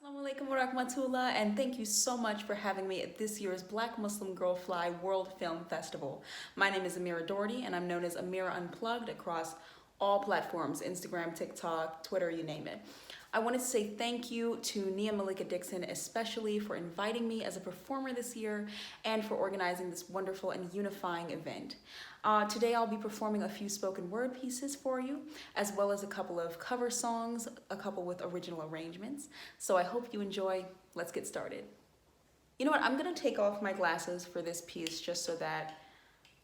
Assalamu alaikum wa rahmatullah, and thank you so much for having me at this year's Black Muslim Girl Fly World Film Festival. My name is Amira Doherty, and I'm known as Amira Unplugged across all platforms, Instagram, TikTok, Twitter, you name it. I wanted to say thank you to Nia Malika Dixon, especially for inviting me as a performer this year and for organizing this wonderful and unifying event. Today I'll be performing a few spoken word pieces for you, as well as a couple of cover songs, a couple with original arrangements. So I hope you enjoy. Let's get started. You know what, I'm gonna take off my glasses for this piece just so that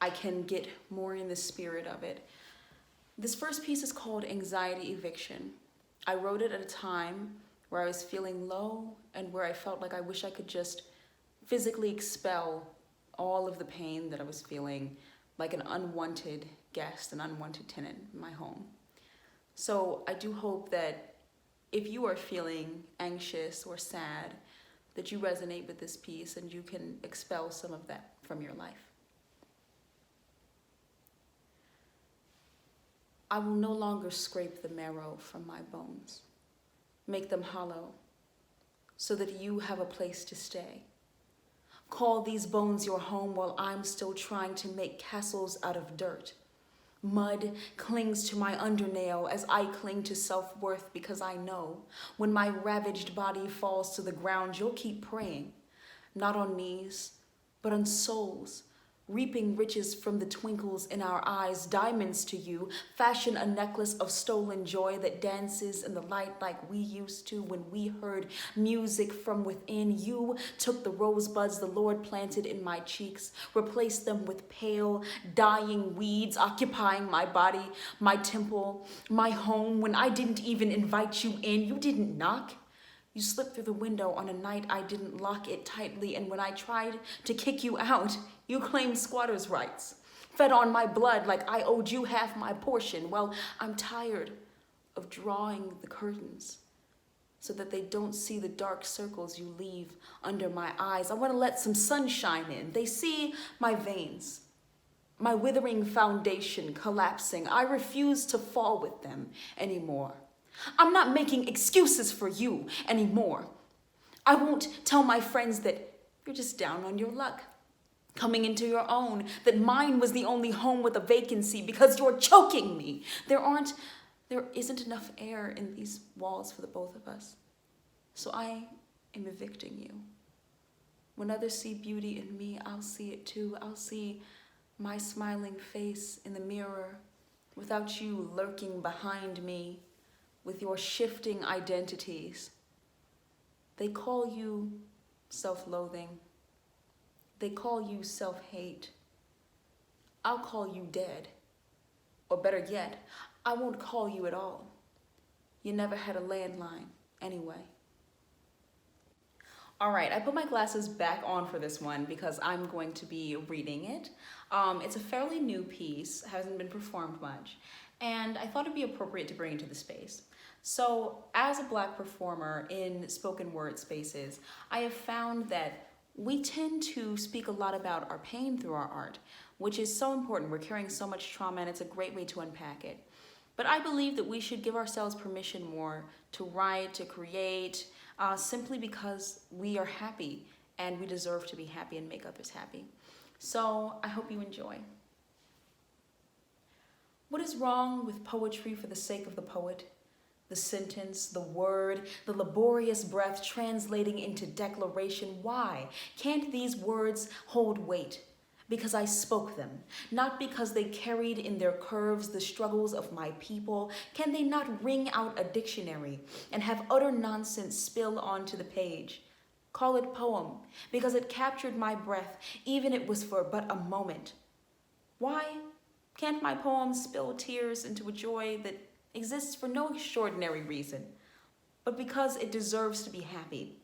I can get more in the spirit of it. This first piece is called Anxiety Eviction. I wrote it at a time where I was feeling low and where I felt like I wish I could just physically expel all of the pain that I was feeling, like an unwanted guest, an unwanted tenant in my home. So I do hope that if you are feeling anxious or sad, that you resonate with this piece and you can expel some of that from your life. I will no longer scrape the marrow from my bones, make them hollow, so that you have a place to stay. Call these bones your home while I'm still trying to make castles out of dirt. Mud clings to my undernail as I cling to self-worth because I know when my ravaged body falls to the ground, you'll keep praying, not on knees, but on souls, reaping riches from the twinkles in our eyes, diamonds to you, fashion a necklace of stolen joy that dances in the light like we used to when we heard music from within. You took the rosebuds the Lord planted in my cheeks, replaced them with pale, dying weeds occupying my body, my temple, my home. When I didn't even invite you in, you didn't knock. You slipped through the window on a night I didn't lock it tightly, and when I tried to kick you out, you claimed squatters' rights. Fed on my blood like I owed you half my portion. Well, I'm tired of drawing the curtains so that they don't see the dark circles you leave under my eyes. I want to let some sunshine in. They see my veins, my withering foundation collapsing. I refuse to fall with them anymore. I'm not making excuses for you anymore. I won't tell my friends that you're just down on your luck, coming into your own, that mine was the only home with a vacancy because you're choking me. There isn't enough air in these walls for the both of us. So I am evicting you. When others see beauty in me, I'll see it too. I'll see my smiling face in the mirror without you lurking behind me with your shifting identities. They call you self-loathing. They call you self-hate. I'll call you dead. Or better yet, I won't call you at all. You never had a landline anyway. All right, I put my glasses back on for this one because I'm going to be reading it. It's a fairly new piece, hasn't been performed much, and I thought it'd be appropriate to bring it to the space. So as a Black performer in spoken word spaces, I have found that we tend to speak a lot about our pain through our art, which is so important. We're carrying so much trauma and it's a great way to unpack it. But I believe that we should give ourselves permission more to write, to create, simply because we are happy and we deserve to be happy and make others happy. So I hope you enjoy. What is wrong with poetry for the sake of the poet? The sentence, the word, the laborious breath translating into declaration. Why can't these words hold weight? Because I spoke them, not because they carried in their curves the struggles of my people. Can they not wring out a dictionary and have utter nonsense spill onto the page? Call it poem, because it captured my breath, even it was for but a moment. Why can't my poem spill tears into a joy that exists for no extraordinary reason, but because it deserves to be happy?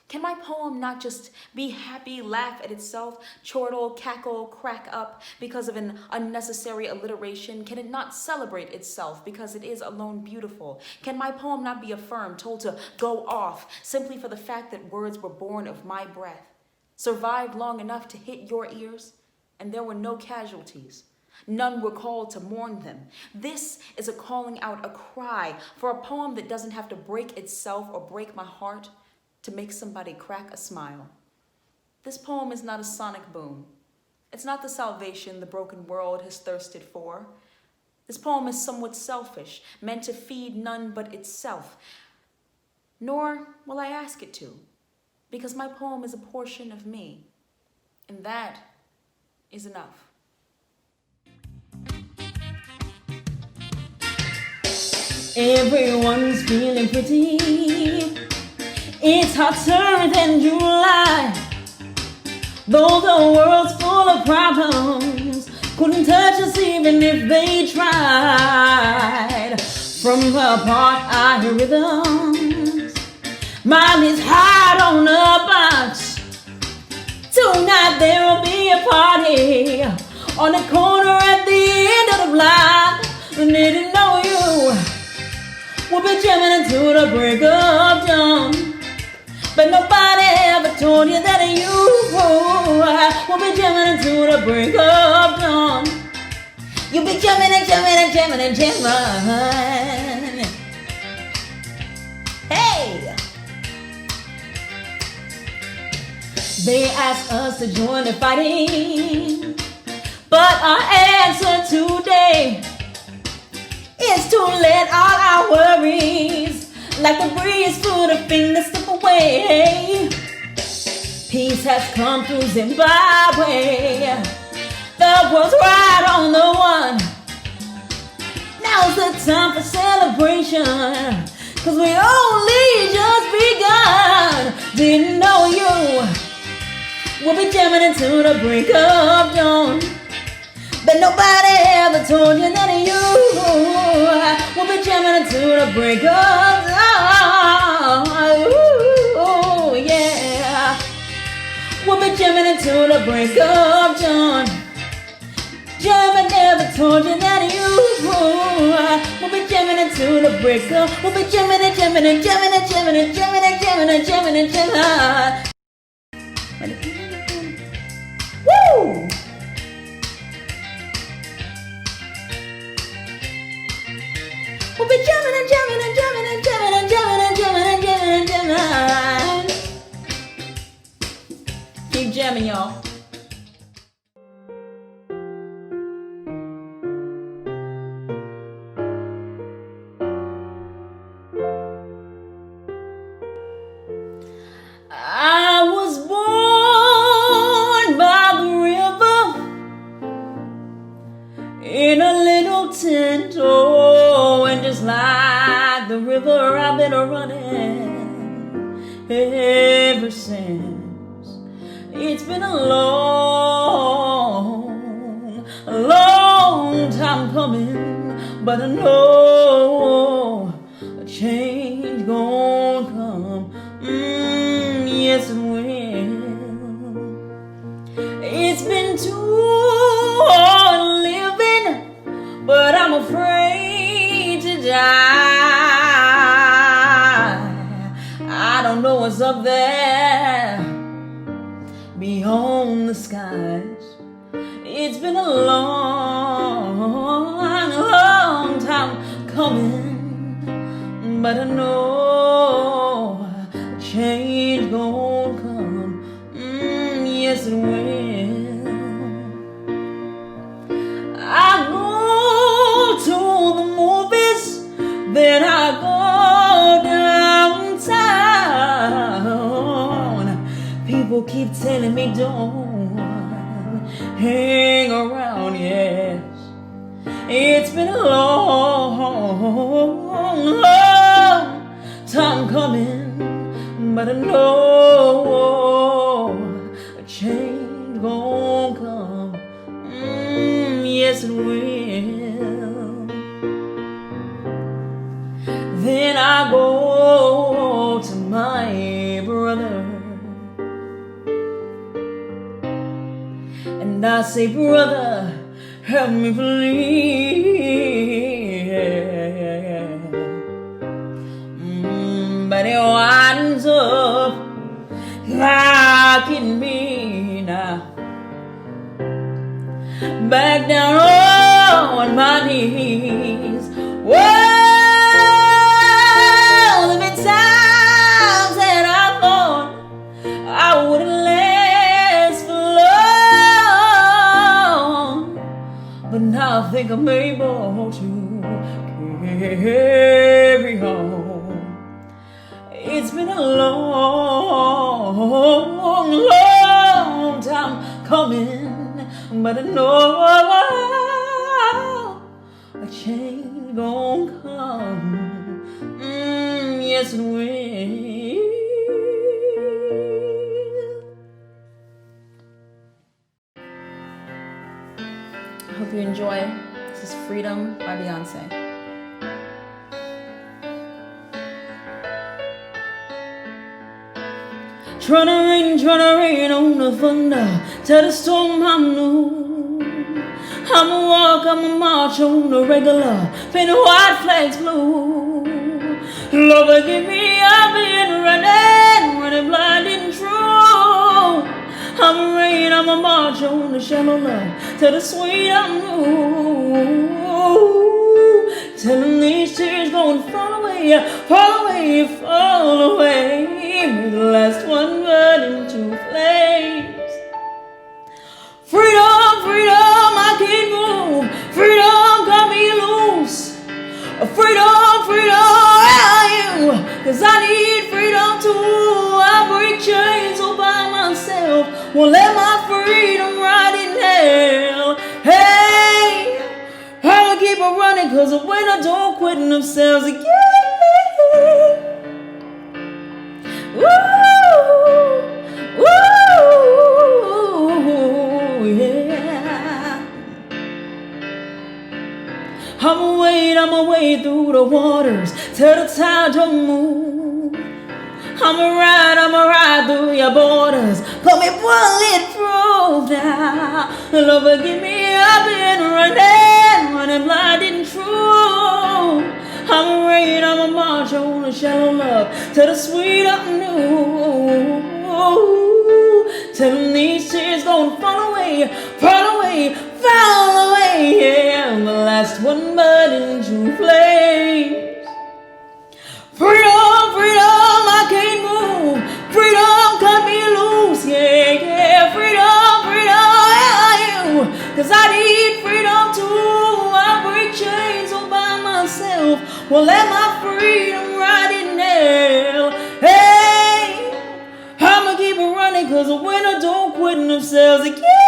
Can my poem not just be happy, laugh at itself, chortle, cackle, crack up because of an unnecessary alliteration? Can it not celebrate itself because it is alone beautiful? Can my poem not be affirmed, told to go off simply for the fact that words were born of my breath, survived long enough to hit your ears, and there were no casualties? None were called to mourn them. This is a calling out, a cry for a poem that doesn't have to break itself or break my heart to make somebody crack a smile. This poem is not a sonic boom. It's not the salvation the broken world has thirsted for. This poem is somewhat selfish, meant to feed none but itself. Nor will I ask it to, because my poem is a portion of me, and that is enough. Everyone's feeling pretty. It's hotter than July. Though the world's full of problems, couldn't touch us even if they tried. From the part I hear rhythms, mine is hot on the box. Tonight there'll be a party on the corner at the end of the block. Didn't know you. We'll be jamming until the break of dawn. But nobody ever told you that you will be jamming until the break of dawn. You'll be jamming and jamming and jamming and jamming. Hey! They ask us to join the fighting, but our answer today is to let all our worries, like a breeze through the fingers, slip away. Peace has come through Zimbabwe. The world's right on the one. Now's the time for celebration, 'cause we only just begun. Didn't know you. We'll be jamming until the break of dawn. But nobody ever told you that you will be jamming until the break of dawn. Ooh, yeah. We'll be jamming until the break of dawn. Jamming never told you that you will be jamming until the break of. We'll be jamming and jamming and jamming and jamming and jamming and jamming and jamming and jamming. Woo! We'll be jamming and jamming and jamming and jamming and jamming and jamming and jamming and jamming. Keep jamming, y'all. I was born by the river in a little tent, oh, and just like the river I've been running ever since. It's been a long time coming, but I know a change gon' come. Yes, it will. It's been too hard living, but I'm afraid to die. I don't know what's up there beyond the skies. It's been a long time coming, but I know change gon' come. Yes, it will. I go to the movies, then I go downtown. People keep telling me don't hang around, yes. It's been a long time coming, but I know a change gon' come. Yes, it will. Then I go to my brother and I say, brother, help me please. But it winds up locking me now, back down on my knees. Well, there been times that I thought every home. It's been a long, long time coming, but I know a change gon' come. Yes, it will. I hope you enjoy. This is Freedom by Beyonce. Tryna rain on the thunder, tell the storm I'm new. I'ma walk, I'ma march on the regular, paint the white flags blue. Lord forgive me, I've been running blind and true. I'ma rain, I'ma march on the shallow love, tell the sweet I'm new. Tell them these tears gon' fall away, fall away, fall away. May the last one burn into flames. Freedom, freedom, I can't move. Freedom, got me loose. Freedom, freedom, where are you? 'Cause I need freedom too. I break chains all by myself. Won't let my freedom rot in hell. Hey, I'ma keep on running 'cause the winner don't quit themselves again. Woo, woo, yeah. I'ma wade through the waters till the tide don't move. I'ma ride through your borders. Call me bulletproof now. Lord forgive me, I've been running blind and true. I'ma rain, I'ma march on the shallow love till the sweet I knew. Tell them these tears gon' fall away, fall away, fall away. Yeah, the last one burning into flames. Freedom, freedom, I can't move. Freedom, cut me loose. Yeah, yeah, freedom, freedom, where are you? 'Cause I need freedom too. I break chains all by myself. Well, let my freedom ride in hell. Hey, I'ma keep it running 'cause the winner don't quit themselves again.